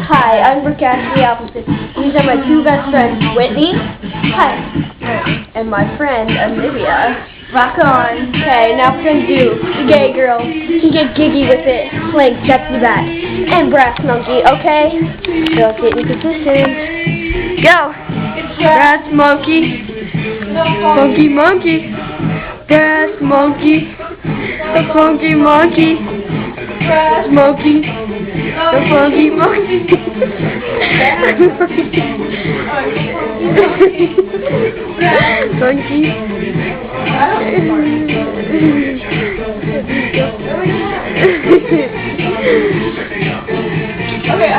Hi, I'm Brooke the opposite. These are my two best friends, Whitney. Hi. And my friend, Olivia. Rock on. Okay, now we're going to do the gay girl. You can get giggy with it, playing sexy back. And brass monkey, okay? So let's get into position. Go! Brass monkey. Funky monkey. Brass monkey. The funky monkey. Brass monkey. The funky monkey. Funky. Okay,